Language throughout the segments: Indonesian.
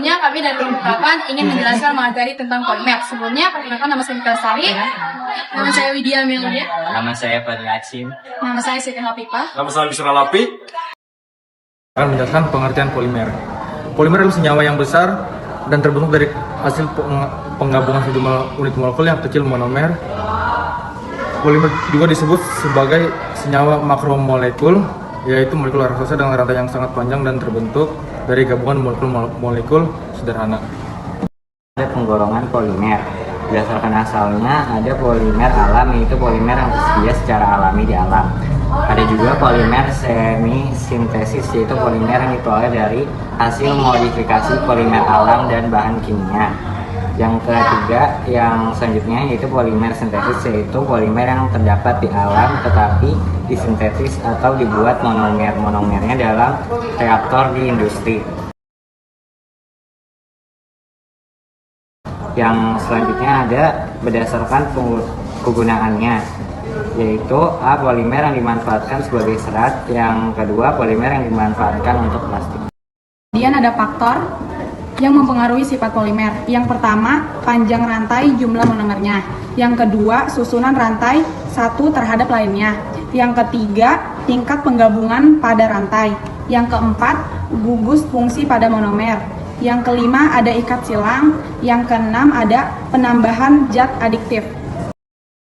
Sebelumnya kami dari kelompok 8 ingin menjelaskan materi tentang polimer. Sebelumnya perkenalkan, nama saya Mika Lestari, nama saya Widya Amelia, Nama saya Fadli Hashim. nama saya Siti Hafifah. Nama saya Bisra Lapi. Akan menjelaskan pengertian polimer. Polimer adalah senyawa yang besar dan terbentuk dari hasil penggabungan sejumlah unit molekul yang kecil monomer. Polimer juga disebut sebagai senyawa makromolekul, yaitu molekul raksasa dengan rantai yang sangat panjang dan terbentuk dari gabungan molekul sederhana. Ada penggolongan polimer. Berdasarkan asalnya, ada polimer alam, yaitu polimer yang tersedia secara alami di alam. Ada juga polimer semi sintesis, yaitu polimer yang diperoleh dari hasil modifikasi polimer alam dan bahan kimia. Yang ketiga, yang selanjutnya yaitu polimer sintesis, yaitu polimer yang terdapat di alam tetapi disintesis atau dibuat monomernya dalam reaktor di industri. Yang selanjutnya ada berdasarkan kegunaannya, yaitu A. Polimer yang dimanfaatkan sebagai serat. Yang kedua, polimer yang dimanfaatkan untuk plastik. Kemudian ada faktor yang mempengaruhi sifat polimer. Yang pertama, panjang rantai jumlah monomernya. Yang kedua, susunan rantai satu terhadap lainnya. Yang ketiga, tingkat penggabungan pada rantai. Yang keempat, gugus fungsi pada monomer. Yang kelima, ada ikat silang. Yang keenam, ada penambahan zat adiktif.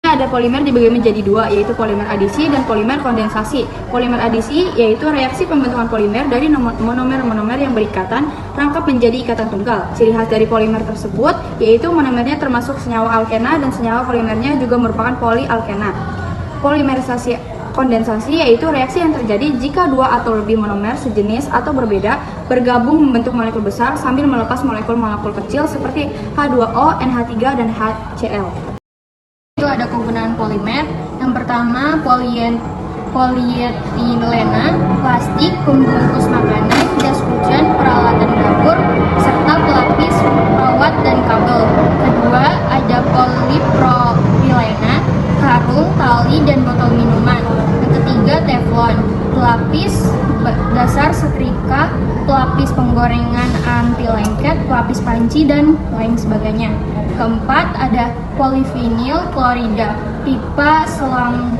Ada polimer dibagi menjadi dua, yaitu polimer adisi dan polimer kondensasi. Polimer adisi yaitu reaksi pembentukan polimer dari monomer-monomer yang berikatan rangkap menjadi ikatan tunggal. Ciri khas dari polimer tersebut yaitu monomernya termasuk senyawa alkena dan senyawa polimernya juga merupakan polialkena. Polimerisasi kondensasi yaitu reaksi yang terjadi jika dua atau lebih monomer sejenis atau berbeda bergabung membentuk molekul besar sambil melepas molekul-molekul kecil seperti H2O, NH3, dan HCl. Itu ada kegunaan polimer. Yang pertama, polietilena, plastik, pembungkus makanan, jas hujan, peralatan dapur, serta pelapis perawat dan kabel. Kedua, ada polipropilena, karung, tali, dan botol minuman. Yang ketiga, teflon, pelapis dasar setrika, pelapis penggorengan anti lengket, pelapis panci, dan lain sebagainya. Keempat, ada polivinil klorida, pipa selang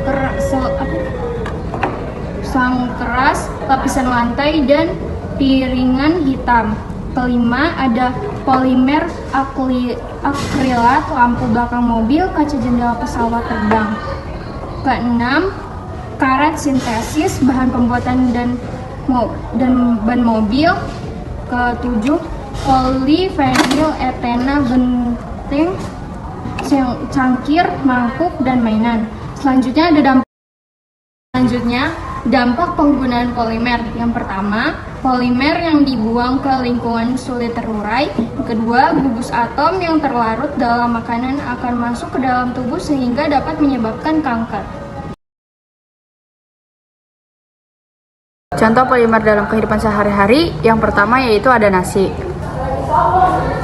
keras, lapisan lantai, dan piringan hitam. Kelima, ada polimer akrilat, lampu belakang mobil, kaca jendela pesawat terbang. Keenam, karet sintesis, bahan pembuatan dan ban mobil. Ketujuh, polifenil etena, genting, cangkir, mangkuk, dan mainan. Selanjutnya ada dampak penggunaan polimer. Yang pertama, polimer yang dibuang ke lingkungan sulit terurai. Yang kedua, gugus atom yang terlarut dalam makanan akan masuk ke dalam tubuh sehingga dapat menyebabkan kanker. Contoh polimer dalam kehidupan sehari-hari, yang pertama yaitu ada nasi.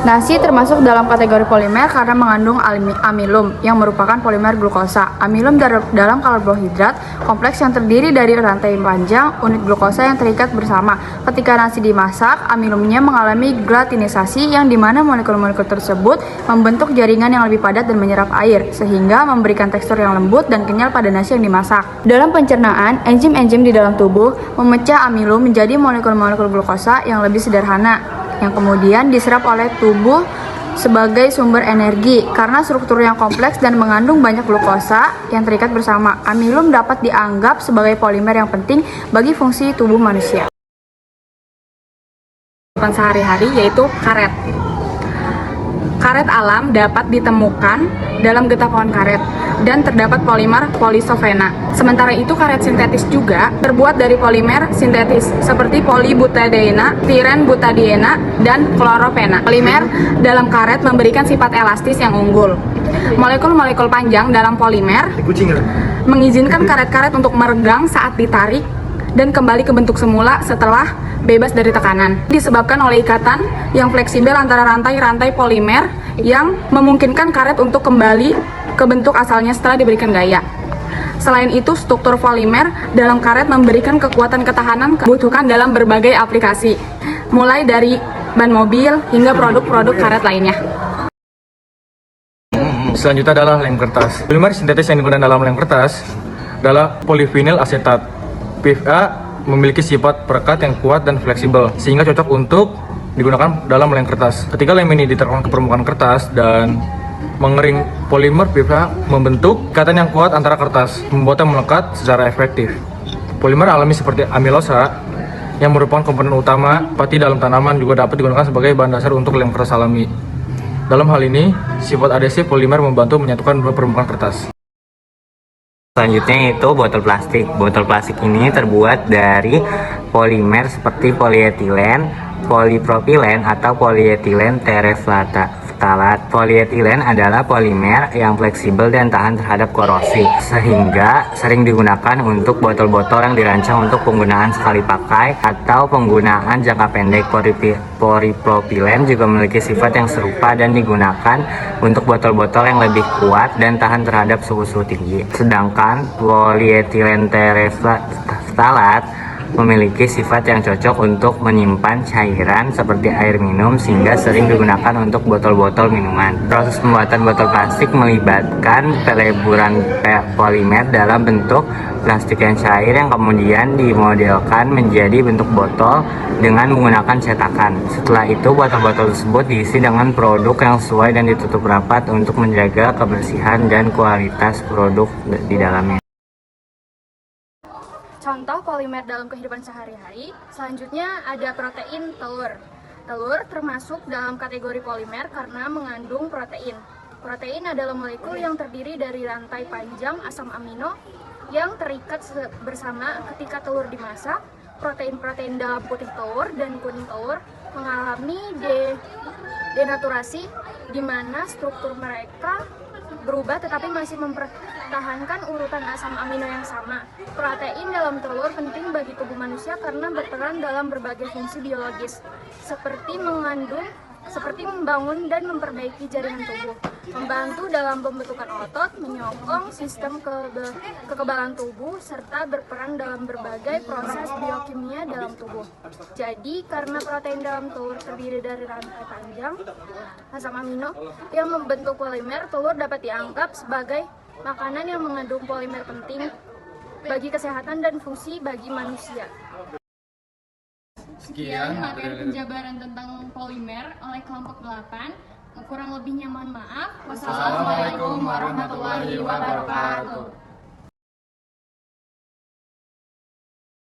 Nasi termasuk dalam kategori polimer karena mengandung amilum yang merupakan polimer glukosa. Amilum dalam karbohidrat kompleks yang terdiri dari rantai panjang unit glukosa yang terikat bersama. Ketika nasi dimasak, amilumnya mengalami glutinisasi yang dimana molekul-molekul tersebut membentuk jaringan yang lebih padat dan menyerap air sehingga memberikan tekstur yang lembut dan kenyal pada nasi yang dimasak. Dalam pencernaan, enzim-enzim di dalam tubuh memecah amilum menjadi molekul-molekul glukosa yang lebih sederhana, yang kemudian diserap oleh tubuh sebagai sumber energi. Karena struktur yang kompleks dan mengandung banyak glukosa yang terikat bersama, amilum dapat dianggap sebagai polimer yang penting bagi fungsi tubuh manusia. Sehari-hari yaitu karet. Karet alam dapat ditemukan dalam getah pohon karet dan terdapat polimer polisofena. Sementara itu karet sintetis juga terbuat dari polimer sintetis seperti polibutadiena, tirenbutadiena, dan kloropena. Polimer dalam karet memberikan sifat elastis yang unggul. Molekul-molekul panjang dalam polimer mengizinkan karet-karet untuk meregang saat ditarik dan kembali ke bentuk semula setelah bebas dari tekanan. Disebabkan oleh ikatan yang fleksibel antara rantai-rantai polimer yang memungkinkan karet untuk kembali ke bentuk asalnya setelah diberikan gaya. Selain itu, struktur polimer dalam karet memberikan kekuatan ketahanan kebutuhan dalam berbagai aplikasi, mulai dari ban mobil, hingga produk-produk karet lainnya. Selanjutnya adalah lem kertas. Polimer sintetis yang digunakan dalam lem kertas adalah polivinil asetat. PVA memiliki sifat perekat yang kuat dan fleksibel, sehingga cocok untuk digunakan dalam lem kertas. Ketika lem ini diterapkan ke permukaan kertas dan mengering, polimer PVA membentuk ikatan yang kuat antara kertas, membuatnya melekat secara efektif. Polimer alami seperti amilosa yang merupakan komponen utama pati dalam tanaman juga dapat digunakan sebagai bahan dasar untuk lem kertas alami. Dalam hal ini, sifat adhesif polimer membantu menyatukan dua permukaan kertas. Selanjutnya itu botol plastik. Botol plastik ini terbuat dari polimer seperti polietilen, polipropilen, atau polietilen tereftalat. Polietilen adalah polimer yang fleksibel dan tahan terhadap korosi, sehingga sering digunakan untuk botol-botol yang dirancang untuk penggunaan sekali pakai atau penggunaan jangka pendek. Polipropilen juga memiliki sifat yang serupa dan digunakan untuk botol-botol yang lebih kuat dan tahan terhadap suhu tinggi. Sedangkan polietilen tereftalat memiliki sifat yang cocok untuk menyimpan cairan seperti air minum, sehingga sering digunakan untuk botol-botol minuman. Proses pembuatan botol plastik melibatkan peleburan polimer dalam bentuk plastik yang cair yang kemudian dimodelkan menjadi bentuk botol dengan menggunakan cetakan. Setelah itu, botol-botol tersebut diisi dengan produk yang sesuai dan ditutup rapat untuk menjaga kebersihan dan kualitas produk di dalamnya. Contoh polimer dalam kehidupan sehari-hari, selanjutnya ada protein telur. Telur termasuk dalam kategori polimer karena mengandung protein. Protein adalah molekul yang terdiri dari rantai panjang asam amino yang terikat bersama ketika telur dimasak. Protein-protein dalam putih telur dan kuning telur mengalami denaturasi, di mana struktur mereka berubah tetapi masih mempertahankan urutan asam amino yang sama. Protein dalam telur penting bagi tubuh manusia karena berperan dalam berbagai fungsi biologis, seperti membangun dan memperbaiki jaringan tubuh, membantu dalam pembentukan otot, menyokong sistem kekebalan tubuh, serta berperan dalam berbagai proses biokimia dalam tubuh. Jadi, karena protein dalam telur terdiri dari rantai panjang asam amino yang membentuk polimer, telur dapat dianggap sebagai makanan yang mengandung polimer penting bagi kesehatan dan fungsi bagi manusia. Sekian materi penjabaran tentang polimer oleh kelompok 8. Kurang lebihnya mohon maaf. Wassalamualaikum warahmatullahi wabarakatuh.